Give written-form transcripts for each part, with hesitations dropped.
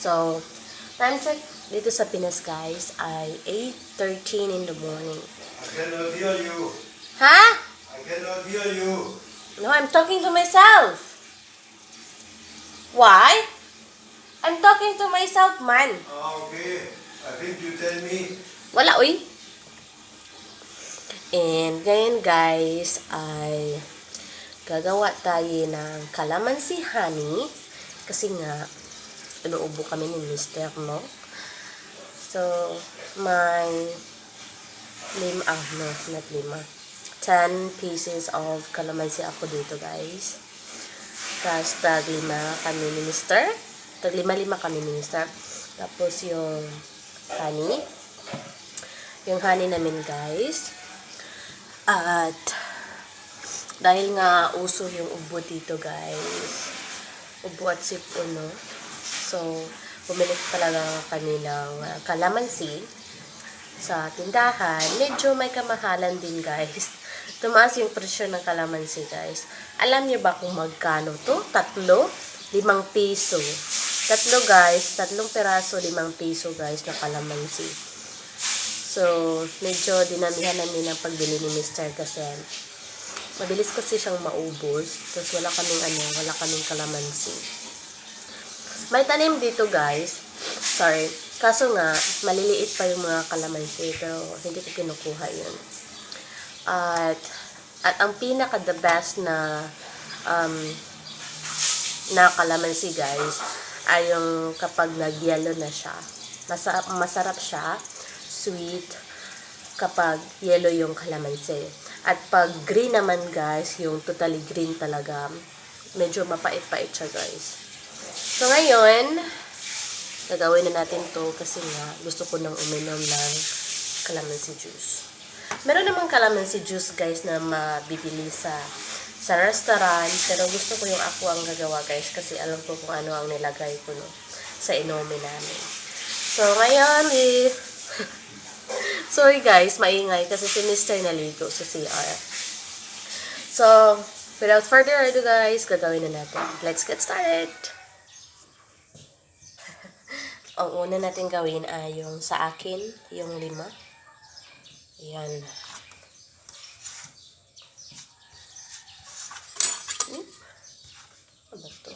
So, time check dito sa Pinas guys ay 8:13 in the morning. I cannot hear you. Ha? I cannot hear you. No, I'm talking to myself. Why? I'm talking to myself, man. Okay. I think you tell me. Wala, uy. And ngayon guys ay gagawa tayo ng calamansi honey. Kasi nga, inuubo kami ni Mr. No? So, may not lima. 10 pieces of calamansi ako dito guys. Tapos tag-lima kami ni Mr. Tag-lima-lima kami ni Mr. Tapos yung honey. Yung honey namin guys. At dahil nga uso yung ubo dito guys. Ubo at sipon, no? So, bumili talaga kami ng calamansi sa tindahan. Medyo may kamahalan din guys. Tumaas yung presyo ng calamansi guys. Alam niyo ba kung magkano to? 3? 5 piso. 3 guys. 3 peraso, 5 piso guys na calamansi. So, medyo dinamihan namin ang pagbili ni Mr. kasi mabilis kasi siyang maubos. Tapos wala kaming kalamansi. May tanim dito guys. Sorry. Kaso nga, maliliit pa yung mga kalamansi. Pero hindi ko kinukuha yun. At ang pinaka the best na kalamansi guys ay yung kapag nag-yellow na siya. Masarap siya. Sweet kapag yellow yung kalamansi. At pag green naman guys, yung totally green talaga, medyo mapait-pait siya guys. So ngayon, gagawin na natin to kasi nga gusto ko nang uminom ng calamansi juice. Meron namang calamansi juice guys na mabibili sa restaurant, pero gusto ko yung ako ang gagawa guys kasi alam ko kung ano ang nilagay ko no, sa inumin namin. So ngayon sorry guys, maingay kasi si Mr. naligo sa CR. So, without further ado guys, gagawin na natin. Let's get started! Ang una natin gawin ay yung sa akin, yung 5. Ayan. Ano ba ito?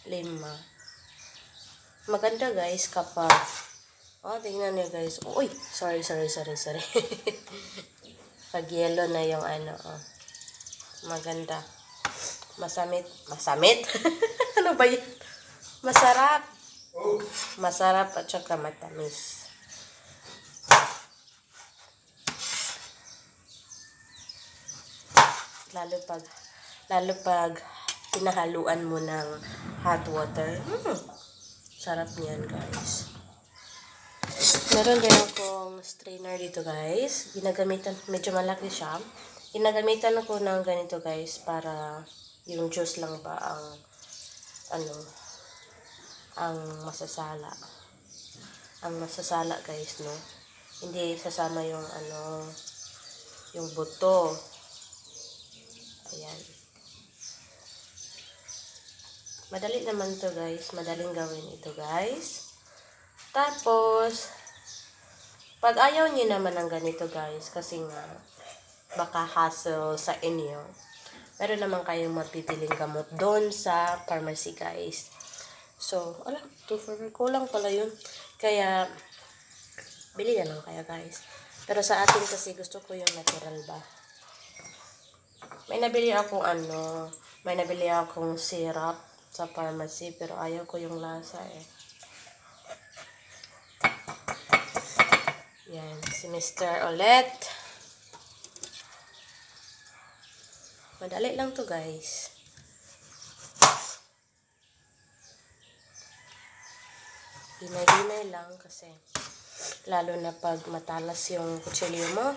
5. Maganda guys kapag tingnan niyo guys. Uy, sorry. Pag yellow na yung maganda. Masamit. Ano ba yun? Masarap. Masarap at saka matamis. Lalo pag pinahaluan mo ng hot water. Sarap niyan guys. Meron din akong strainer dito guys. Medyo malaki siya. Ginagamitan ako ng ganito guys para yung juice lang ba ang masasala. Ang masasala guys, no. Hindi sasama yung yung buto. Ayan. Madali naman to guys. Madaling gawin ito guys. Tapos, pag ayaw niyo naman ng ganito guys, kasi nga, baka hassle sa inyo, meron naman kayong mapipiling gamot doon sa pharmacy guys. So, 2 ko lang pala yun. Kaya, bili na lang kayo guys. Pero sa atin kasi gusto ko yung natural ba. May nabili akong syrup sa pharmacy, pero ayaw ko yung lasa eh. Yan, si Mr. ulit. Madali lang to guys. Hinay-hinay lang kasi lalo na pag matalas yung kutsilyo mo.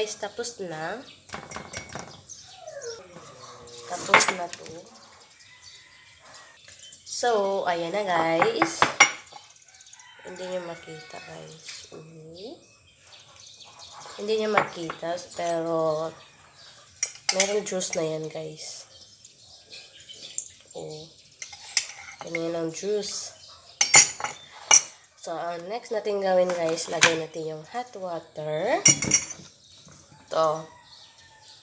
guys, tapos na. Tapos na to. So, ayan na guys. Hindi nyo makita guys. Hindi nyo makita, pero merong juice na yan guys. Oh. Ganyan ang juice. So, ang next natin gawin guys, lagay natin yung hot water. Ito.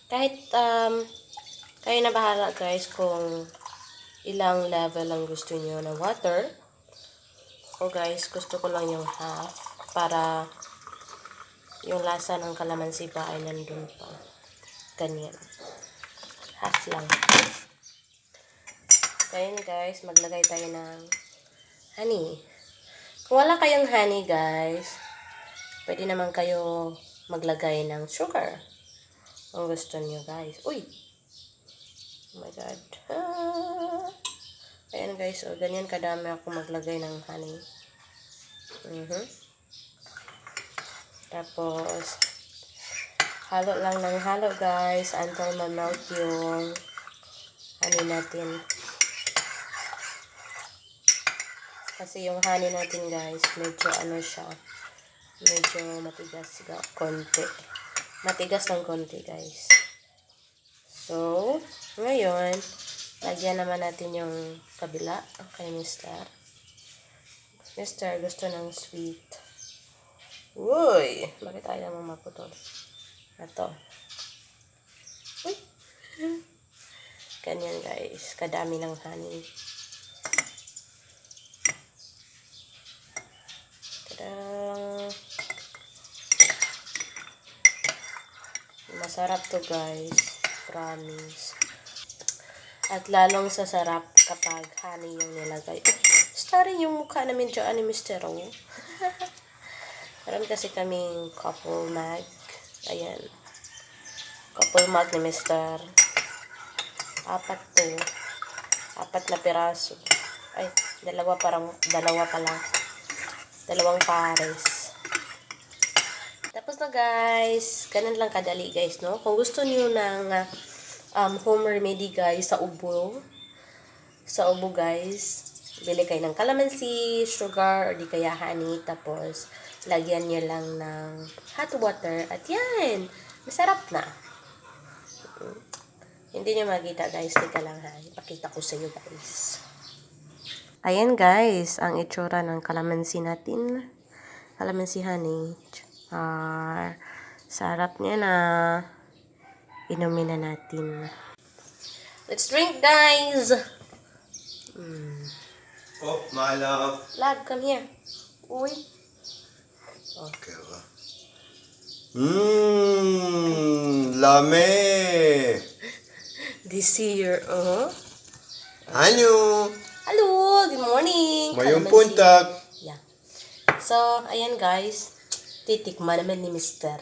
Kahit, kayo na bahala guys kung ilang level ang gusto niyo na water. O guys, gusto ko lang yung half para yung lasa ng kalamansi pa ay nandun pa. Ganyan. Half lang. Kaya guys, maglagay tayo ng honey. Kung wala kayong honey guys, pwede naman kayo maglagay ng sugar. Kung gusto niyo guys. Uy! Oh my God. Ayan guys, so ganyan kadami ako maglagay ng honey. Tapos, halo lang ng halo guys until ma-melt yung honey natin. Kasi yung honey natin guys, medyo ano siya, medyo matigas konti. Matigas ng konti guys. So, ngayon, lagyan naman natin yung kabila kay Mr. Mr. gusto ng sweet. Uy! Bakit ayaw mo maputol? Ito. Uy! Ganyan guys, kadami ng honey. Masarap to guys, promise. At lalong sasarap kapag honey yung nilagay. Starring yung mukha namin dyan ni Mr. O. Meron kasi kaming couple mag. Ayan. Couple mag ni Mr. Apat to. Apat na piraso. Ay, dalawa pa lang. Dalawang pares. Tapos na guys. Ganun lang kadali guys, no? Kung gusto niyo ng home remedy guys sa ubo guys, bili kayo ng calamansi, sugar, or di kaya honey. Tapos, lagyan niyo lang ng hot water. At yan! Masarap na. Hindi niyo makita guys. Teka lang ha. Ipakita ko sa iyo guys. Ayan guys, ang itsura ng kalamansi natin. Kalamansi honey. Sarap niya na. Inumin na natin. Let's drink guys! Oh, my love. Love, come here. Uy. Okay. Lame. This year, Anyo. Hello, good morning. Mayong Kalamansi. puntag. Yeah. So, ayan guys. Titikman naman ni Mr.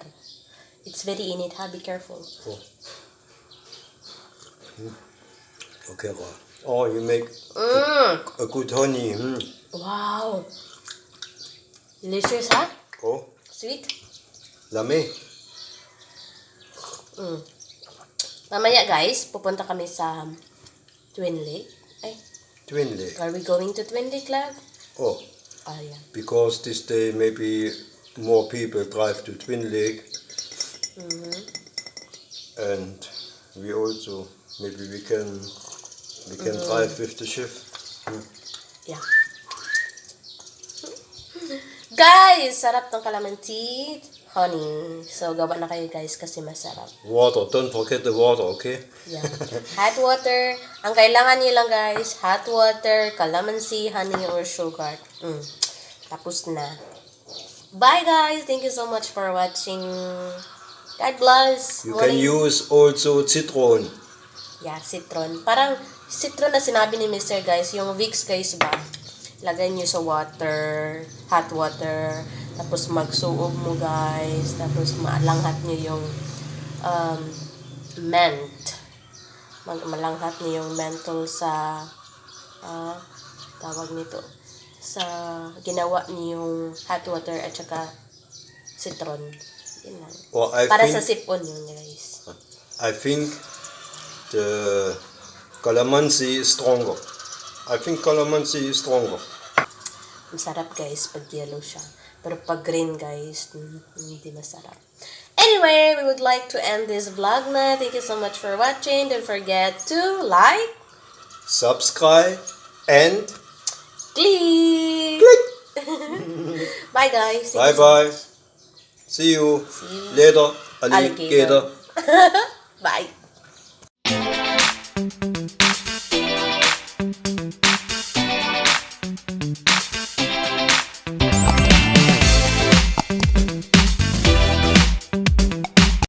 It's very init ha, be careful. Oh. Okay. Oh, you make a good honey. Wow. Delicious ha? Oh, Sweet. lame. Mamaya guys, pupunta kami sa Twin Lake. Ay, Twin Lake. are we going to Twin Lake, love? Oh, Yeah. because this day maybe more people drive to Twin Lake. And we also maybe we can drive with the ship. Yeah. Guys, sarap ng calamansi honey. So, gawa na kayo guys kasi masarap. Water, don't forget the water, okay? Yeah. Hot water. Ang kailangan niyo lang guys, hot water, calamansi, honey, or sugar. Tapos na. Bye guys. Thank you so much for watching. God bless. You can use also citron. Yeah, citron. Parang citron na sinabi ni Mr. guys. Yung Vicks guys ba? Lagay nyo sa water, hot water. Tapos magsuob mo guys. Tapos malanghat nyo yung mint. Malanghat nyo yung menthol sa tawag nito. Sa ginawa niyo yung hot water at saka citron. Yun lang. Or I Para think, sa sipon yun, guys. I think the calamansi is stronger. I think calamansi is stronger. Masarap, guys, pag yellow siya. Pero pag green, guys, hindi masarap. Anyway, we would like to end this vlog na. Thank you so much for watching. Don't forget to like, Subscribe and click. Bye, guys. Thank you so bye-bye. much. See you See you. later, Alligator. alligator. Bye.